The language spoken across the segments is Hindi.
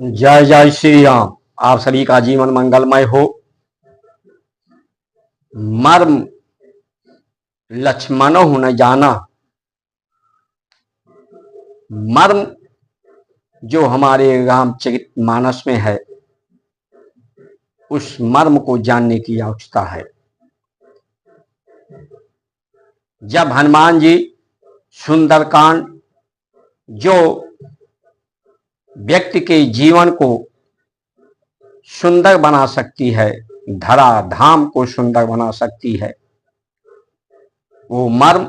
जय जय श्री राम। आप सभी का जीवन मंगलमय हो। मर्म लक्ष्मणो न जाना। मर्म जो हमारे रामचरित मानस में है, उस मर्म को जानने की आवश्यकता है। जब हनुमान जी सुंदरकांड जो व्यक्ति के जीवन को सुंदर बना सकती है, धरा धाम को सुंदर बना सकती है, वो मर्म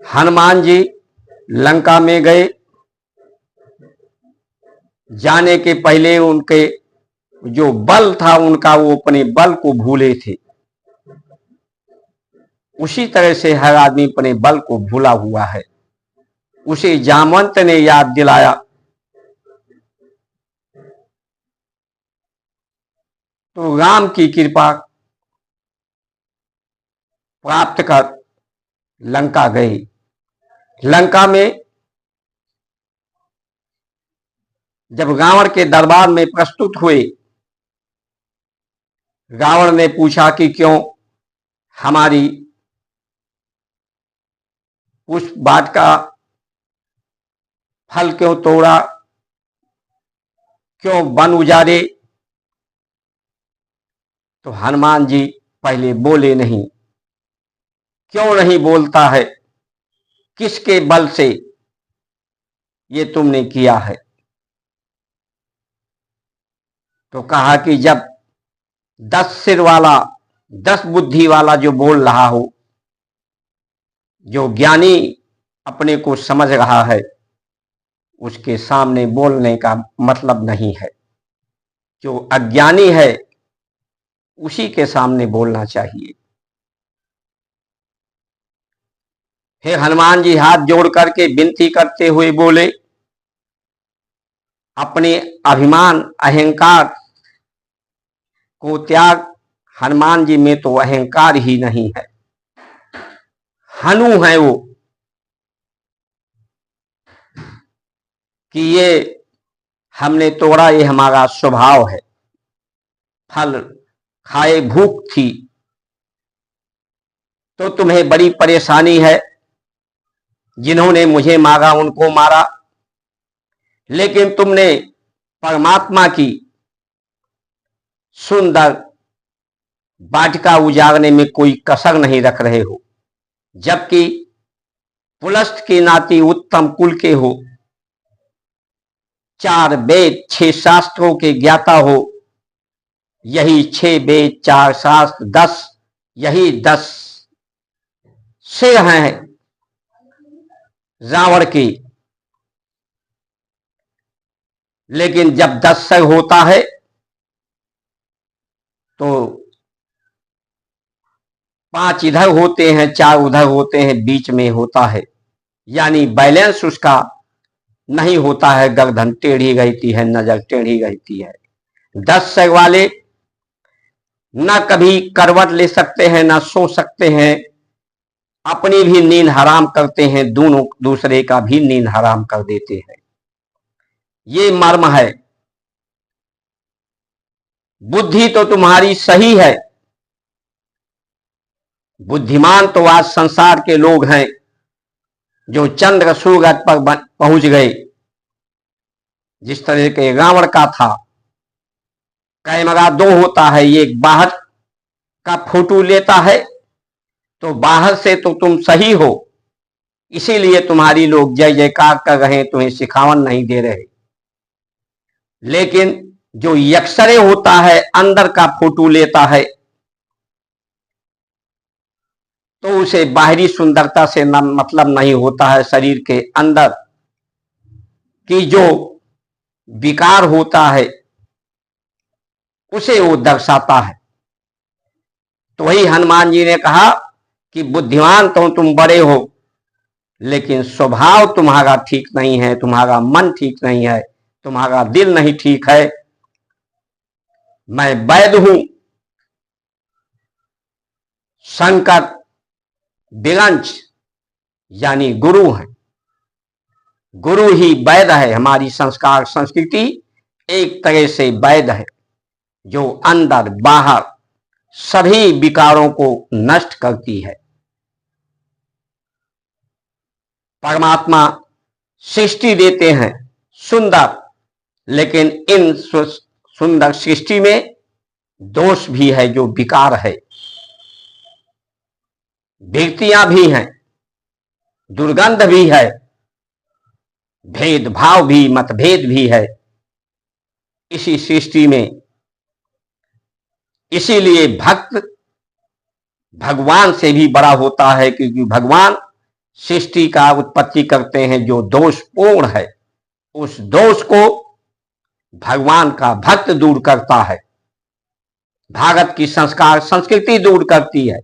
हनुमान जी लंका में गए। जाने के पहले उनके जो बल था उनका, वो अपने बल को भूले थे। उसी तरह से हर आदमी अपने बल को भूला हुआ है। उसे जामवंत ने याद दिलाया तो राम की कृपा प्राप्त कर लंका गए। लंका में जब रावण के दरबार में प्रस्तुत हुए, रावण ने पूछा कि क्यों हमारी पुष्प बाट का फल क्यों तोड़ा, क्यों वन उजाड़े। तो हनुमान जी पहले बोले नहीं। क्यों नहीं बोलता है? किसके बल से ये तुमने किया है? तो कहा कि जब 10 सिर वाला, 10 बुद्धि वाला जो बोल रहा हो, जो ज्ञानी अपने को समझ रहा है, उसके सामने बोलने का मतलब नहीं है। जो अज्ञानी है उसी के सामने बोलना चाहिए। फिर हनुमान जी हाथ जोड़ करके विनती करते हुए बोले, अपने अभिमान अहंकार को त्याग। हनुमान जी में तो अहंकार ही नहीं है, हनु है वो, कि ये हमने तोड़ा, ये हमारा स्वभाव है। फल खाए भूख थी तो तुम्हें बड़ी परेशानी है, जिन्होंने मुझे मारा उनको मारा, लेकिन तुमने परमात्मा की सुंदर वाटिका उजाड़ने में कोई कसर नहीं रख रहे हो। जबकि पुलस्त की नाती उत्तम कुल के हो, 4 वेद 6 शास्त्रों के ज्ञाता हो, यही 6 वेद 4 शास्त्र 10, यही 10 सिर हैं रावण की। लेकिन जब 10 सिर होता है तो 5 इधर होते हैं, 4 उधर होते हैं, बीच में होता है, यानी बैलेंस उसका नहीं होता है। गर्दन टेढ़ी रहती है, नजर टेढ़ी रहती है। 10 सिर वाले ना कभी करवट ले सकते हैं, ना सो सकते हैं, अपनी भी नींद हराम करते हैं, दोनों दूसरे का भी नींद हराम कर देते हैं। ये मर्म है। बुद्धि तो तुम्हारी सही है, बुद्धिमान तो आज संसार के लोग हैं जो चंद्र सूरज पर पहुंच गए। जिस तरह के रावण का था, कैमरा 2 होता है, एक बाहर का फोटो लेता है, तो बाहर से तो तुम सही हो, इसीलिए तुम्हारी लोग जय जयकार कर रहे हैं, तुम्हें सिखावन नहीं दे रहे। लेकिन जो यक्षरे होता है, अंदर का फोटो लेता है, तो उसे बाहरी सुंदरता से मतलब नहीं होता है। शरीर के अंदर की जो विकार होता है उसे वो दर्शाता है। तो वही हनुमान जी ने कहा कि बुद्धिमान तो तुम बड़े हो, लेकिन स्वभाव तुम्हारा ठीक नहीं है, तुम्हारा मन ठीक नहीं है, तुम्हारा दिल नहीं ठीक है। मैं वैद हूं, शंकर विरंच यानी गुरु हैं। गुरु ही वैद है। हमारी संस्कार संस्कृति एक तरह से वैद है, जो अंदर बाहर सभी विकारों को नष्ट करती है। परमात्मा सृष्टि देते हैं सुंदर, लेकिन इन सुंदर सृष्टि में दोष भी है, जो विकार है। विकृतियां भी हैं, दुर्गंध भी है, भेदभाव भी, मतभेद भी है इसी सृष्टि में। इसीलिए भक्त भगवान से भी बड़ा होता है, क्योंकि भगवान सृष्टि का उत्पत्ति करते हैं जो दोषपूर्ण है। उस दोष को भगवान का भक्त दूर करता है, भारत की संस्कार संस्कृति दूर करती है।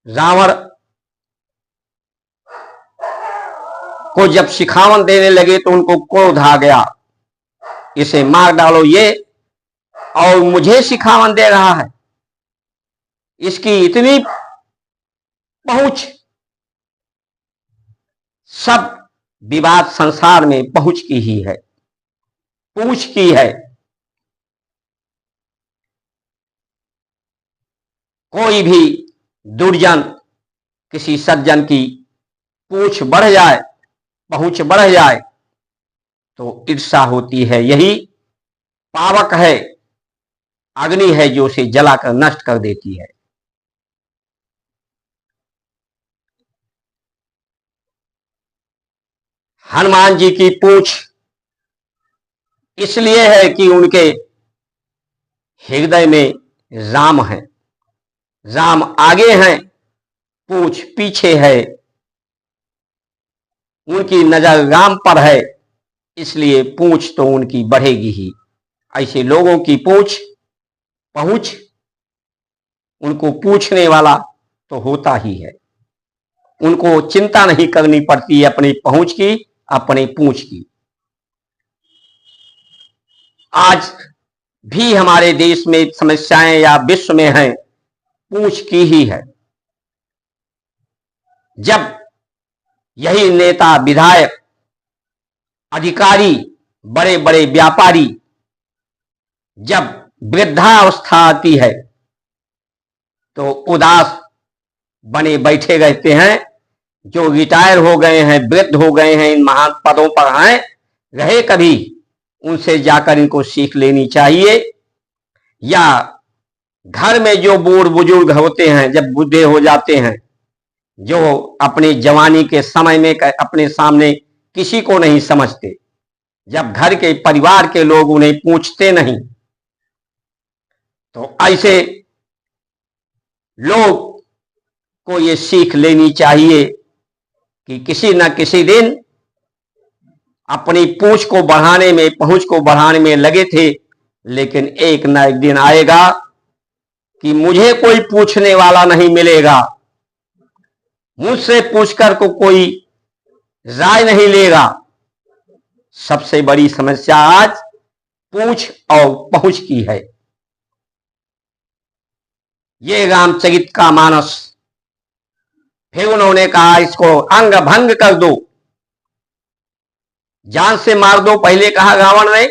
रावण को जब शिखावन देने लगे तो उनको क्रोध आ गया, इसे मार डालो, ये और मुझे शिखावन दे रहा है, इसकी इतनी पहुंच। सब विवाद संसार में पहुंच की ही है, पूछ की है। कोई भी दुर्जन किसी सज्जन की पूछ बढ़ जाए, पहुंच बढ़ जाए, तो ईर्षा होती है। यही पावक है, अग्नि है, जो उसे जलाकर नष्ट कर देती है। हनुमान जी की पूछ इसलिए है कि उनके हृदय में राम है, राम आगे हैं, पूछ पीछे है। उनकी नजर राम पर है, इसलिए पूछ तो उनकी बढ़ेगी ही। ऐसे लोगों की पूछ पहुंच, उनको पूछने वाला तो होता ही है। उनको चिंता नहीं करनी पड़ती है अपनी पहुंच की, अपनी पूंछ की। आज भी हमारे देश में समस्याएं या विश्व में हैं, पूंछ की ही है। जब यही नेता, विधायक, अधिकारी, बड़े बड़े व्यापारी जब वृद्धावस्था आती है तो उदास बने बैठे रहते हैं। जो रिटायर हो गए हैं, वृद्ध हो गए हैं, इन महान पदों पर हैं, रहे कभी, उनसे जाकर इनको सीख लेनी चाहिए। या घर में जो बूढ़ बुजुर्ग होते हैं, जब बूढ़े हो जाते हैं, जो अपनी जवानी के समय में अपने सामने किसी को नहीं समझते, जब घर के परिवार के लोग उन्हें पूछते नहीं, तो ऐसे लोग को ये सीख लेनी चाहिए कि किसी न किसी दिन अपनी पूंछ को बढ़ाने में, पहुंच को बढ़ाने में लगे थे, लेकिन एक न एक दिन आएगा कि मुझे कोई पूछने वाला नहीं मिलेगा, मुझसे पूछकर को कोई राय नहीं लेगा। सबसे बड़ी समस्या आज पूंछ और पहुंच की है। ये रामचरित का मानस। फिर उन्होंने कहा इसको अंग भंग कर दो, जान से मार दो। पहले कहा रावण ने,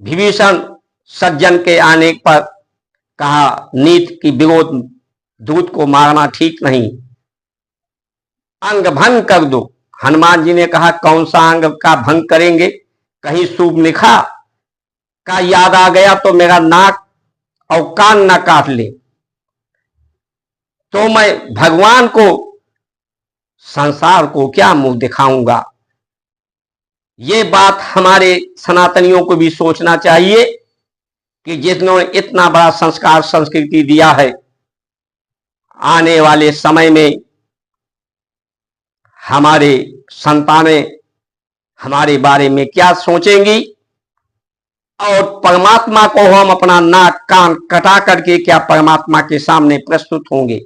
विभीषण सज्जन के आने पर कहा नीति की विरोध, दूत को मारना ठीक नहीं, अंग भंग कर दो। हनुमान जी ने कहा कौन सा अंग का भंग करेंगे, कहीं शुभ निखा का याद आ गया तो मेरा नाक और कान ना काट ले, तो मैं भगवान को, संसार को क्या मुंह दिखाऊंगा। ये बात हमारे सनातनियों को भी सोचना चाहिए कि जिन्होंने इतना बड़ा संस्कार संस्कृति दिया है, आने वाले समय में हमारे संतानें हमारे बारे में क्या सोचेंगी, और परमात्मा को हम अपना नाक कान कटा करके क्या परमात्मा के सामने प्रस्तुत होंगे।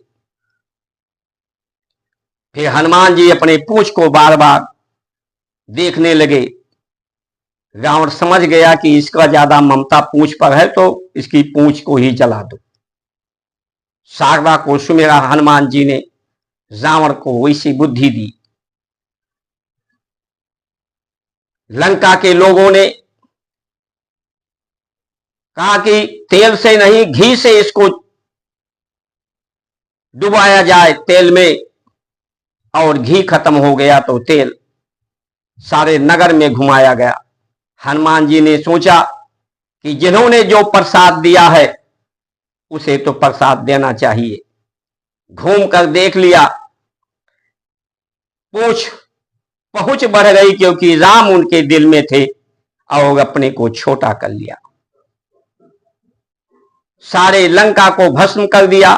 फिर हनुमान जी अपने पूंछ को बार बार देखने लगे। रावण समझ गया कि इसका ज्यादा ममता पूंछ पर है, तो इसकी पूंछ को ही जला दो। शारदा को सुमेरा हनुमान जी ने रावण को वैसी बुद्धि दी। लंका के लोगों ने कहा कि तेल से नहीं घी से इसको डुबाया जाए तेल में, और घी खत्म हो गया तो तेल सारे नगर में घुमाया गया। हनुमान जी ने सोचा कि जिन्होंने जो प्रसाद दिया है उसे तो प्रसाद देना चाहिए। घूम कर देख लिया, पहुंच बढ़ गई, क्योंकि राम उनके दिल में थे, और अपने को छोटा कर लिया। सारे लंका को भस्म कर दिया।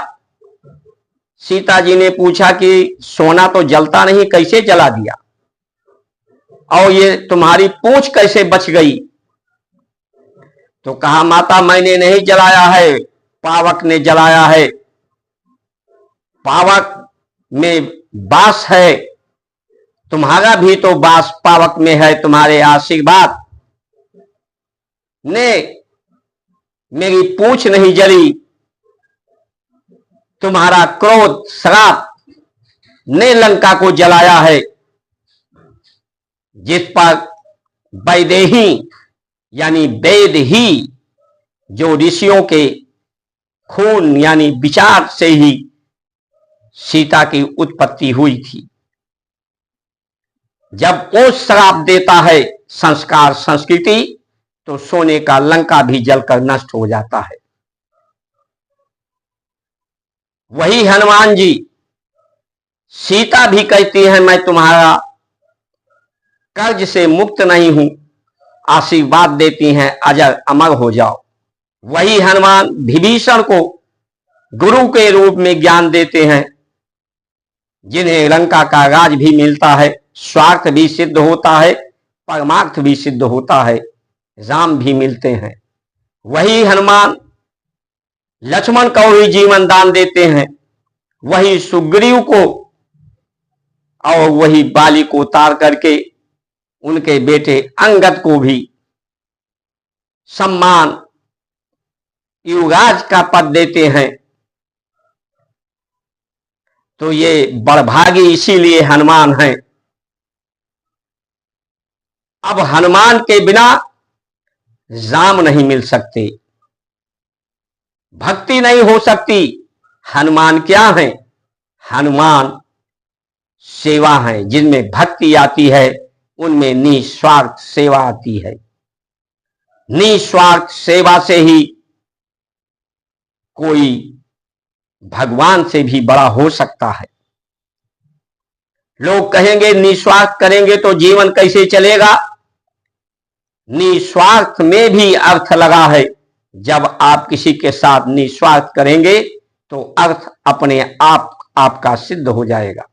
सीता जी ने पूछा कि सोना तो जलता नहीं, कैसे जला दिया, और ये तुम्हारी पूंछ कैसे बच गई? तो कहा, माता मैंने नहीं जलाया है, पावक ने जलाया है। पावक में बास है, तुम्हारा भी तो बास पावक में है। तुम्हारे आशीर्वाद ने मेरी पूंछ नहीं जली, तुम्हारा क्रोध श्राप ने लंका को जलाया है, जिस पर वैदेही यानी वेद ही, जो ऋषियों के खून यानी विचार से ही सीता की उत्पत्ति हुई थी। जब वो श्राप देता है संस्कार संस्कृति, तो सोने का लंका भी जलकर नष्ट हो जाता है। वही हनुमान जी, सीता भी कहती है मैं तुम्हारा कर्ज से मुक्त नहीं हूं, आशीर्वाद देती हैं अजर अमर हो जाओ। वही हनुमान विभीषण को गुरु के रूप में ज्ञान देते हैं, जिन्हें लंका का राज भी मिलता है, स्वार्थ भी सिद्ध होता है, परमार्थ भी सिद्ध होता है, राम भी मिलते हैं। वही हनुमान लक्ष्मण को भी जीवन दान देते हैं, वही सुग्रीव को और वही बाली को तार करके उनके बेटे अंगद को भी सम्मान युवराज का पद देते हैं। तो ये बड़भागी इसीलिए हनुमान हैं। अब हनुमान के बिना राम नहीं मिल सकते, भक्ति नहीं हो सकती। हनुमान क्या है? हनुमान सेवा है। जिनमें भक्ति आती है उनमें निस्वार्थ सेवा आती है। निस्वार्थ सेवा से ही कोई भगवान से भी बड़ा हो सकता है। लोग कहेंगे निस्वार्थ करेंगे तो जीवन कैसे चलेगा? निस्वार्थ में भी अर्थ लगा है। जब आप किसी के साथ निस्वार्थ करेंगे तो अर्थ अपने आप आपका सिद्ध हो जाएगा।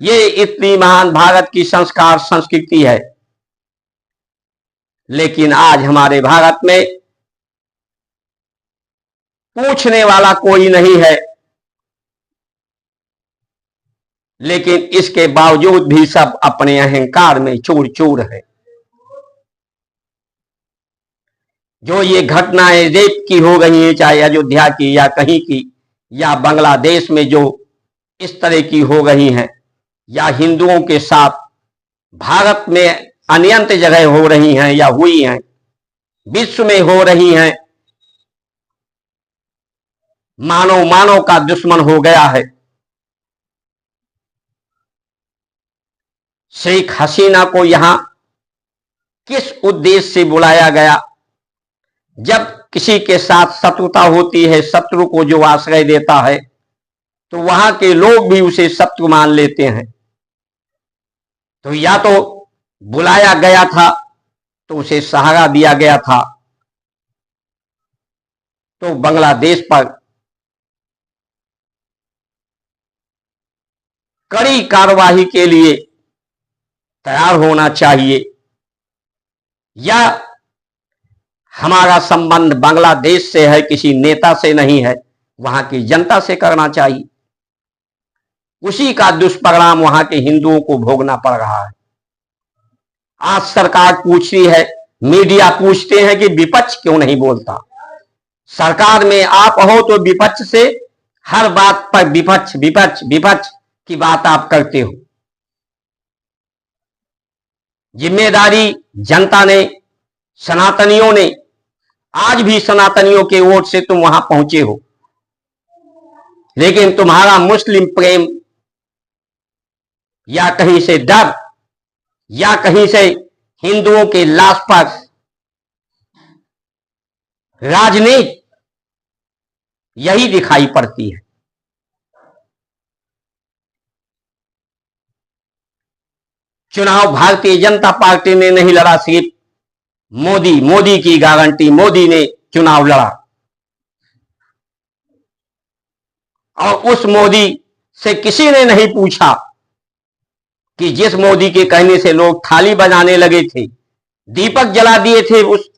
ये इतनी महान भारत की संस्कार संस्कृति है, लेकिन आज हमारे भारत में पूछने वाला कोई नहीं है। लेकिन इसके बावजूद भी सब अपने अहंकार में चूर चूर है। जो ये घटनाएं रेप की हो गई है, चाहे अयोध्या की या कहीं की, या बांग्लादेश में जो इस तरह की हो गई हैं, या हिंदुओं के साथ भारत में अनंत जगह हो रही हैं या हुई हैं, विश्व में हो रही हैं, मानव मानव का दुश्मन हो गया है। शेख हसीना को यहां किस उद्देश्य से बुलाया गया? जब किसी के साथ शत्रुता होती है, शत्रु को जो आश्रय देता है, तो वहां के लोग भी उसे शत्रु मान लेते हैं। तो या तो बुलाया गया था तो उसे सहारा दिया गया था, तो बांग्लादेश पर कड़ी कार्रवाई के लिए तैयार होना चाहिए, या हमारा संबंध बांग्लादेश से है, किसी नेता से नहीं है, वहां की जनता से करना चाहिए। उसी का दुष्परिणाम वहां के हिंदुओं को भोगना पड़ रहा है। आज सरकार पूछती है, मीडिया पूछते हैं कि विपक्ष क्यों नहीं बोलता। सरकार में आप हो तो विपक्ष से हर बात पर विपक्ष विपक्ष विपक्ष की बात आप करते हो। जिम्मेदारी जनता ने, सनातनियों ने, आज भी सनातनियों के वोट से तुम वहां पहुंचे हो, लेकिन तुम्हारा मुस्लिम प्रेम या कहीं से डर या कहीं से हिंदुओं के लाश पर राजनीति यही दिखाई पड़ती है। चुनाव भारतीय जनता पार्टी ने नहीं लड़ा, सिर्फ मोदी की गारंटी, मोदी ने चुनाव लड़ा। और उस मोदी से किसी ने नहीं पूछा कि जिस मोदी के कहने से लोग थाली बजाने लगे थे, दीपक जला दिए थे, उस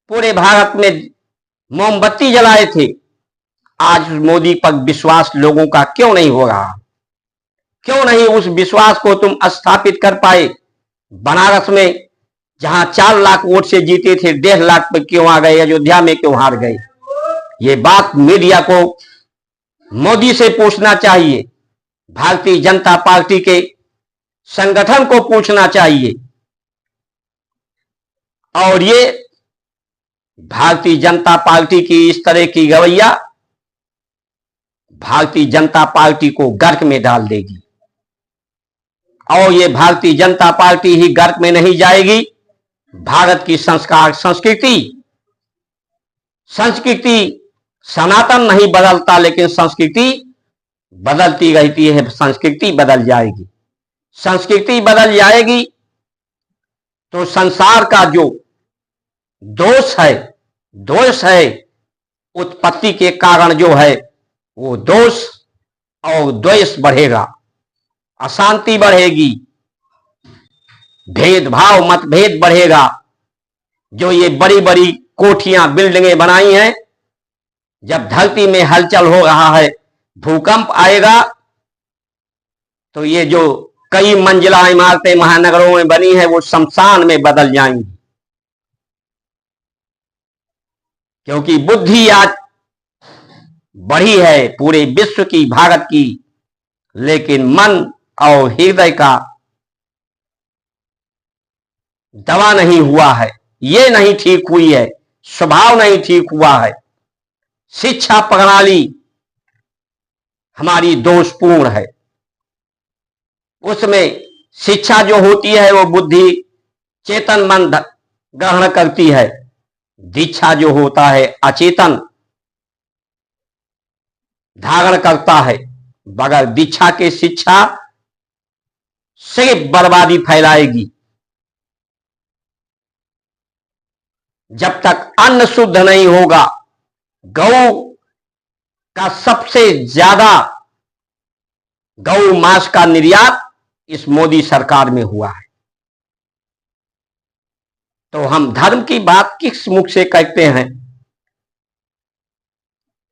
पूरे भारत में मोमबत्ती जलाए थे, आज मोदी पर विश्वास लोगों का क्यों नहीं हो रहा? क्यों नहीं उस विश्वास को तुम स्थापित कर पाए? बनारस में जहां 4 लाख वोट से जीते थे, 1.5 लाख पर क्यों आ गए? अयोध्या में क्यों हार गए? ये बात मीडिया को मोदी से पूछना चाहिए, भारतीय जनता पार्टी के संगठन को पूछना चाहिए। और ये भारतीय जनता पार्टी की इस तरह की रवैया भारतीय जनता पार्टी को गर्क में डाल देगी। और ये भारतीय जनता पार्टी ही गर्क में नहीं जाएगी, भारत की संस्कार संस्कृति सनातन नहीं बदलता, लेकिन संस्कृति बदलती रहती है। संस्कृति बदल जाएगी, संस्कृति बदल जाएगी तो संसार का जो दोष है उत्पत्ति के कारण जो है, वो दोष और द्वेष बढ़ेगा, अशांति बढ़ेगी, भेदभाव मतभेद बढ़ेगा। जो ये बड़ी बड़ी कोठियां बिल्डिंगें बनाई हैं, जब धरती में हलचल हो रहा है, भूकंप आएगा तो ये जो कई मंजिला इमारतें महानगरों में बनी है, वो शमशान में बदल जाएंगी। क्योंकि बुद्धि आज बढ़ी है पूरे विश्व की, भारत की, लेकिन मन और हृदय का दवा नहीं हुआ है, ये नहीं ठीक हुई है, स्वभाव नहीं ठीक हुआ है। शिक्षा प्रणाली हमारी दोषपूर्ण है। उसमें शिक्षा जो होती है वो बुद्धि चेतन मन ग्रहण करती है, दीक्षा जो होता है अचेतन धारण करता है। बगैर दीक्षा के शिक्षा सिर्फ बर्बादी फैलाएगी। जब तक अन्न शुद्ध नहीं होगा, गौ का सबसे ज्यादा गौ मांस का निर्यात इस मोदी सरकार में हुआ है। तो हम धर्म की बात किस मुख से कहते हैं,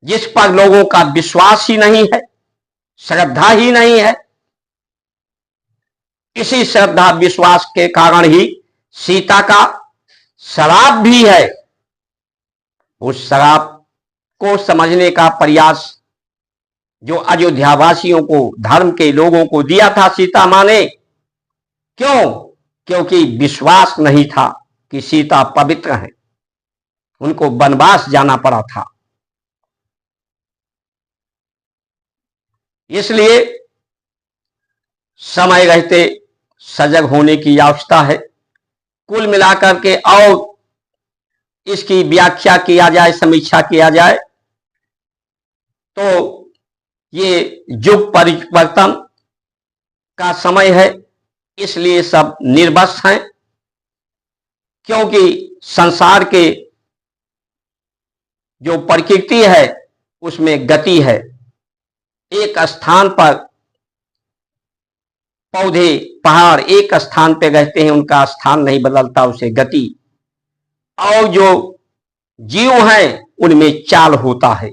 जिस पर लोगों का विश्वास ही नहीं है, श्रद्धा ही नहीं है। इसी श्रद्धा विश्वास के कारण ही सीता का शराप भी है। उस शराप को समझने का प्रयास जो अयोध्या वासियों को, धर्म के लोगों को दिया था सीता मां ने, क्यों? क्योंकि विश्वास नहीं था कि सीता पवित्र है, उनको वनवास जाना पड़ा था। इसलिए समय रहते सजग होने की आवश्यकता है। कुल मिलाकर के और इसकी व्याख्या किया जाए, समीक्षा किया जाए, तो ये युग परिवर्तन का समय है, इसलिए सब निर्वश हैं। क्योंकि संसार के जो प्रकृति है उसमें गति है। एक स्थान पर पौधे, पहाड़ एक स्थान पे रहते हैं, उनका स्थान नहीं बदलता, उसे गति। और जो जीव हैं उनमें चाल होता है,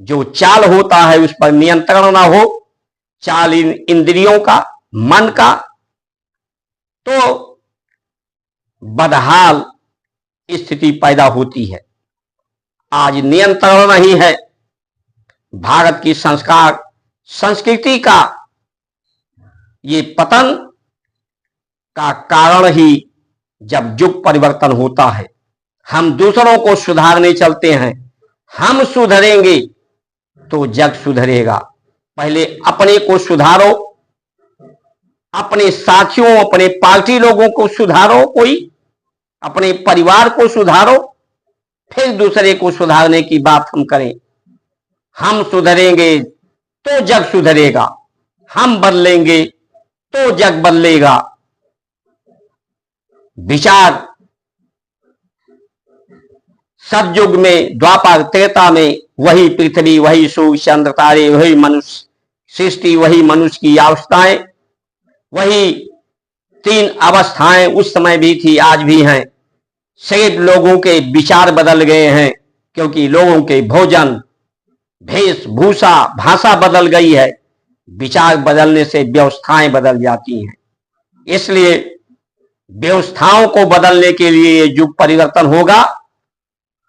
जो चाल होता है उस पर नियंत्रण ना हो, चाल इंद्रियों का, मन का, तो बदहाल स्थिति पैदा होती है। आज नियंत्रण नहीं है। भारत की संस्कार संस्कृति का ये पतन का कारण ही जब युग परिवर्तन होता है। हम दूसरों को सुधारने चलते हैं, हम सुधरेंगे तो जग सुधरेगा। पहले अपने को सुधारो, अपने साथियों, अपने पार्टी लोगों को सुधारो, कोई अपने परिवार को सुधारो, फिर दूसरे को सुधारने की बात हम करें। हम सुधरेंगे तो जग सुधरेगा, हम बदलेंगे तो जग बदलेगा। विचार सतयुग में, द्वापर त्रेता में वही पृथ्वी, वही सूर्य चंद्र तारे, वही मनुष्य सृष्टि, वही मनुष्य की अवस्थाएं, वही 3 अवस्थाएं उस समय भी थी, आज भी हैं। सिर्फ लोगों के विचार बदल गए हैं, क्योंकि लोगों के भोजन, वेशभूषा, भाषा बदल गई है। विचार बदलने से व्यवस्थाएं बदल जाती हैं। इसलिए व्यवस्थाओं को बदलने के लिए ये युग परिवर्तन होगा।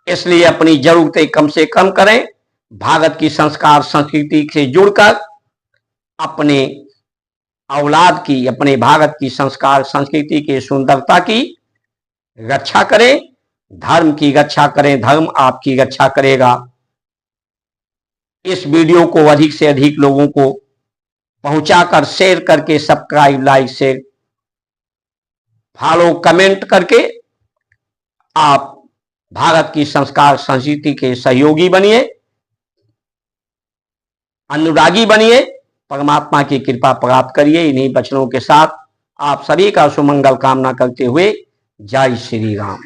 इसलिए अपनी जरूरतें कम से कम करें, भारत की संस्कार संस्कृति से जुड़कर अपने औलाद की, अपने भारत की संस्कार संस्कृति की सुंदरता की रक्षा करें, धर्म की रक्षा करें, धर्म आपकी रक्षा करेगा। इस वीडियो को अधिक से अधिक लोगों को पहुंचाकर, शेयर करके, subscribe, like, share, follow, comment करके आप भारत की संस्कार संस्कृति के सहयोगी बनिए, अनुरागी बनिए, परमात्मा की कृपा प्राप्त करिए। इन्हीं वचनों के साथ आप सभी का सुमंगल कामना करते हुए जय श्री राम।